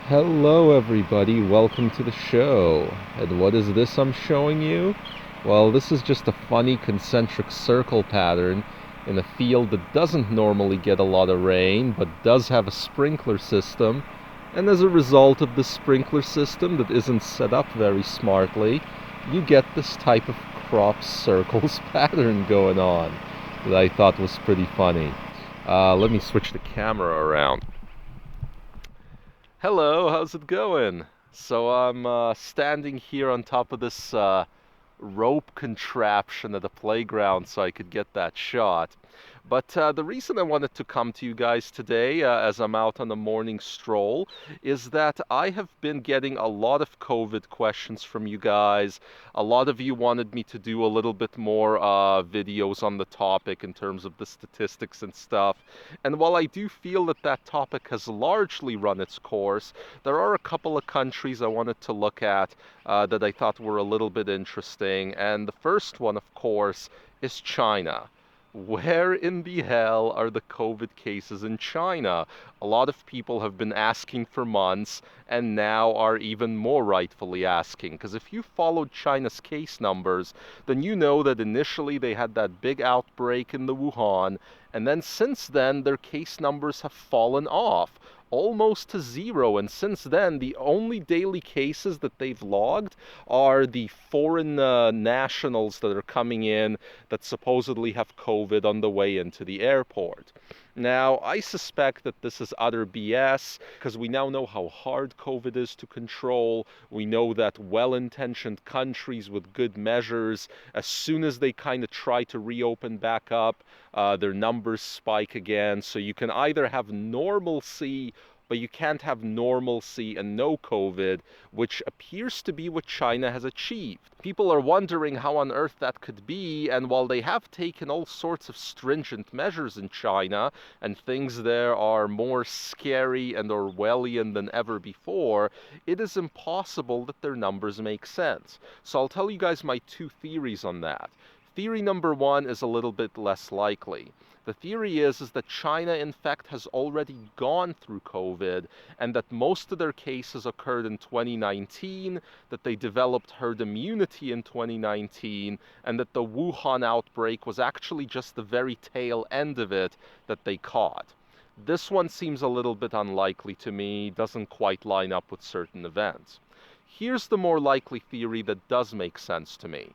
Hello, everybody. Welcome to the show. And what is this I'm showing you? Well, this is just a funny concentric circle pattern in a field that doesn't normally get a lot of rain, but does have a sprinkler system. And as a result of the sprinkler system that isn't set up very smartly, you get this type of crop circles pattern going on that I thought was pretty funny. Let me switch the camera around. Hello, how's it going? So I'm standing here on top of this rope contraption at the playground so I could get that shot. But the reason I wanted to come to you guys today, as I'm out on a morning stroll, is that I have been getting a lot of COVID questions from you guys. A lot of you wanted me to do a little bit more videos on the topic in terms of the statistics and stuff. And while I do feel that that topic has largely run its course, there are a couple of countries I wanted to look at that I thought were a little bit interesting. And the first one, of course, is China. Where in the hell are the COVID cases in China? A lot of people have been asking for months and now are even more rightfully asking. Because if you followed China's case numbers, then you know that initially they had that big outbreak in the Wuhan, and then since then their case numbers have fallen off almost to zero. And since then, the only daily cases that they've logged are the foreign nationals that are coming in that supposedly have COVID on the way into the airport. Now, I suspect that this is utter BS because we now know how hard COVID is to control. We know that well-intentioned countries with good measures, as soon as they kind of try to reopen back up, their numbers spike again. So you can either have normalcy, but you can't have normalcy and no COVID, which appears to be what China has achieved. People are wondering how on earth that could be, and while they have taken all sorts of stringent measures in China, and things there are more scary and Orwellian than ever before, it is impossible that their numbers make sense. So I'll tell you guys my two theories on that. Theory number one is a little bit less likely. The theory is that China, in fact, has already gone through COVID and that most of their cases occurred in 2019, that they developed herd immunity in 2019, and that the Wuhan outbreak was actually just the very tail end of it that they caught. This one seems a little bit unlikely to me, doesn't quite line up with certain events. Here's the more likely theory that does make sense to me.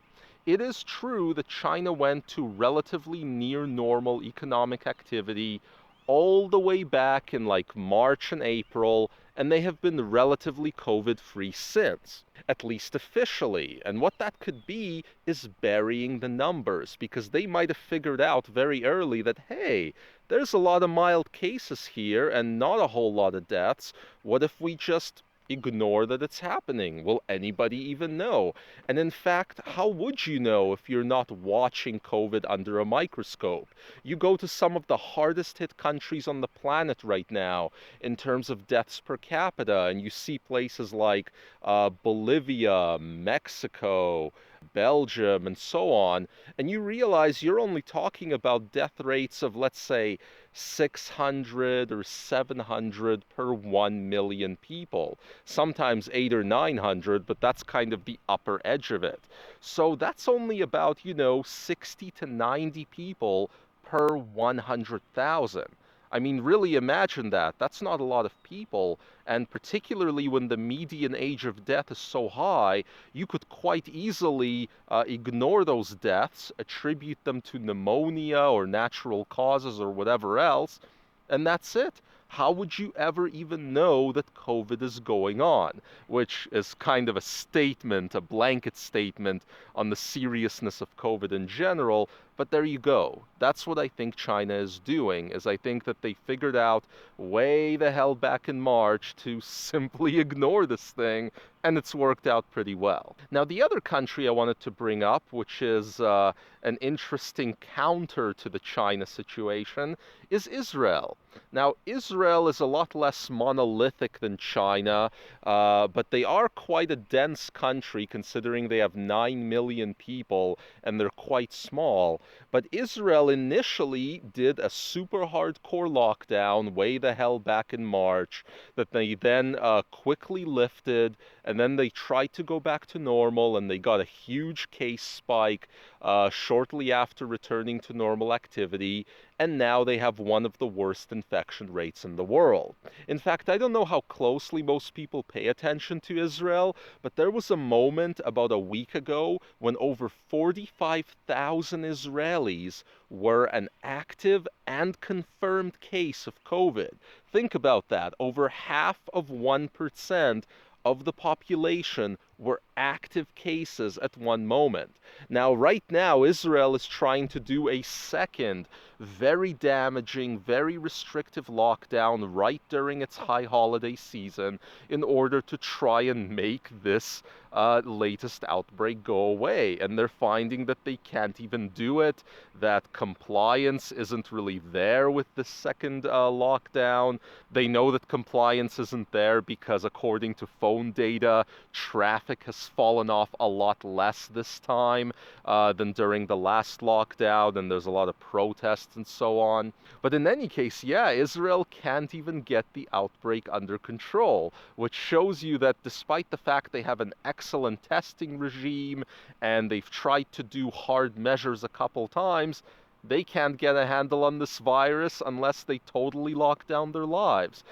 It is true that China went to relatively near normal economic activity all the way back in like March and April, and they have been relatively COVID-free since, at least officially. And what that could be is burying the numbers, because they might have figured out very early that, hey, there's a lot of mild cases here and not a whole lot of deaths. What if we just ignore that it's happening? Will anybody even know? And in fact, how would you know if you're not watching COVID under a microscope? You go to some of the hardest hit countries on the planet right now in terms of deaths per capita, and you see places like Bolivia, Mexico, Belgium, and so on, and you realize you're only talking about death rates of, let's say, 600 or 700 per 1 million people. Sometimes 8 or 900, but that's kind of the upper edge of it. So that's only about, 60 to 90 people per 100,000. I mean, really imagine that. That's not a lot of people. And particularly when the median age of death is so high, you could quite easily ignore those deaths, attribute them to pneumonia or natural causes or whatever else, and that's it. How would you ever even know that COVID is going on? Which is kind of a statement, a blanket statement on the seriousness of COVID in general. But there you go. That's what I think China is doing, is I think that they figured out way the hell back in March to simply ignore this thing, and it's worked out pretty well. Now, the other country I wanted to bring up, which is an interesting counter to the China situation, is Israel. Now, Israel is a lot less monolithic than China, but they are quite a dense country considering they have 9 million people and they're quite small. But Israel initially did a super hardcore lockdown way the hell back in March that they then quickly lifted, and then they tried to go back to normal, and they got a huge case spike shortly after returning to normal activity, and now they have one of the worst infection rates in the world. In fact, I don't know how closely most people pay attention to Israel, but there was a moment about a week ago when over 45,000 Israelis were an active and confirmed case of COVID. Think about that. Over half of 1% of the population were active cases at one moment. Now, right now, Israel is trying to do a second very damaging, very restrictive lockdown right during its high holiday season in order to try and make this latest outbreak go away. And they're finding that they can't even do it, that compliance isn't really there with the second lockdown. They know that compliance isn't there because, according to phone data, traffic has fallen off a lot less this time than during the last lockdown, and there's a lot of protests and so on. But in any case, yeah, Israel can't even get the outbreak under control, which shows you that despite the fact they have an excellent testing regime and they've tried to do hard measures a couple times, they can't get a handle on this virus unless they totally lock down their lives.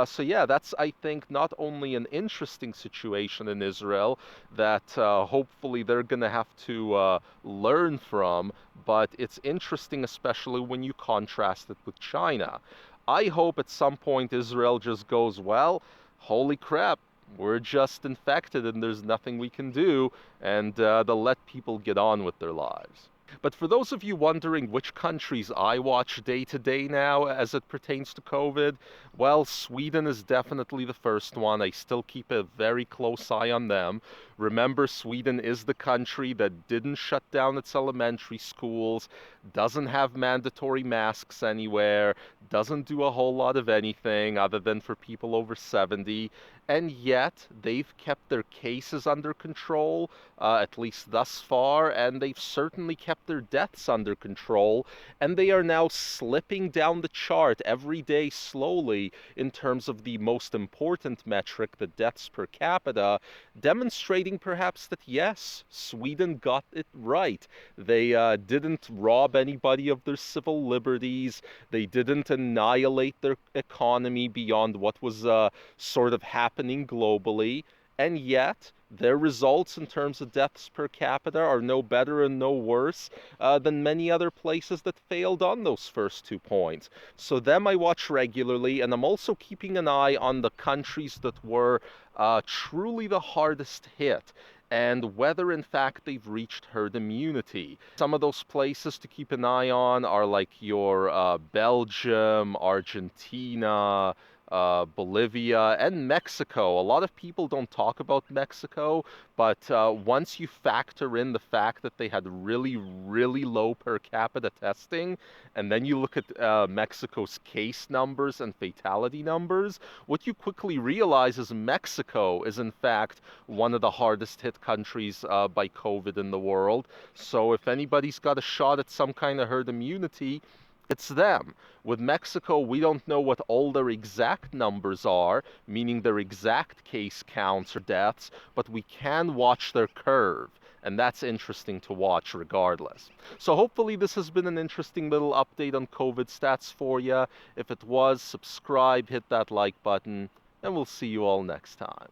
So yeah, that's, I think, not only an interesting situation in Israel that hopefully they're going to have to learn from, but it's interesting especially when you contrast it with China. I hope at some point Israel just goes, well, holy crap, we're just infected and there's nothing we can do, and they'll let people get on with their lives. But for those of you wondering which countries I watch day to day now as it pertains to COVID, well, Sweden is definitely the first one. I still keep a very close eye on them. Remember, Sweden is the country that didn't shut down its elementary schools, doesn't have mandatory masks anywhere, doesn't do a whole lot of anything other than for people over 70, and yet they've kept their cases under control, at least thus far, and they've certainly kept their deaths under control, and they are now slipping down the chart every day slowly in terms of the most important metric, the deaths per capita, demonstrating perhaps that yes, Sweden got it right. They didn't rob anybody of their civil liberties, they didn't annihilate their economy beyond what was sort of happening globally, and yet their results in terms of deaths per capita are no better and no worse than many other places that failed on those first 2 points. So them I watch regularly, and I'm also keeping an eye on the countries that were truly the hardest hit, and whether in fact they've reached herd immunity. Some of those places to keep an eye on are like your Belgium, Argentina, Bolivia, and Mexico. A lot of people don't talk about Mexico, but once you factor in the fact that they had really, really low per capita testing, and then you look at Mexico's case numbers and fatality numbers, what you quickly realize is Mexico is in fact one of the hardest hit countries by COVID in the world. So if anybody's got a shot at some kind of herd immunity, it's them. With Mexico, we don't know what all their exact numbers are, meaning their exact case counts or deaths, but we can watch their curve. And that's interesting to watch regardless. So hopefully this has been an interesting little update on COVID stats for you. If it was, subscribe, hit that like button, and we'll see you all next time.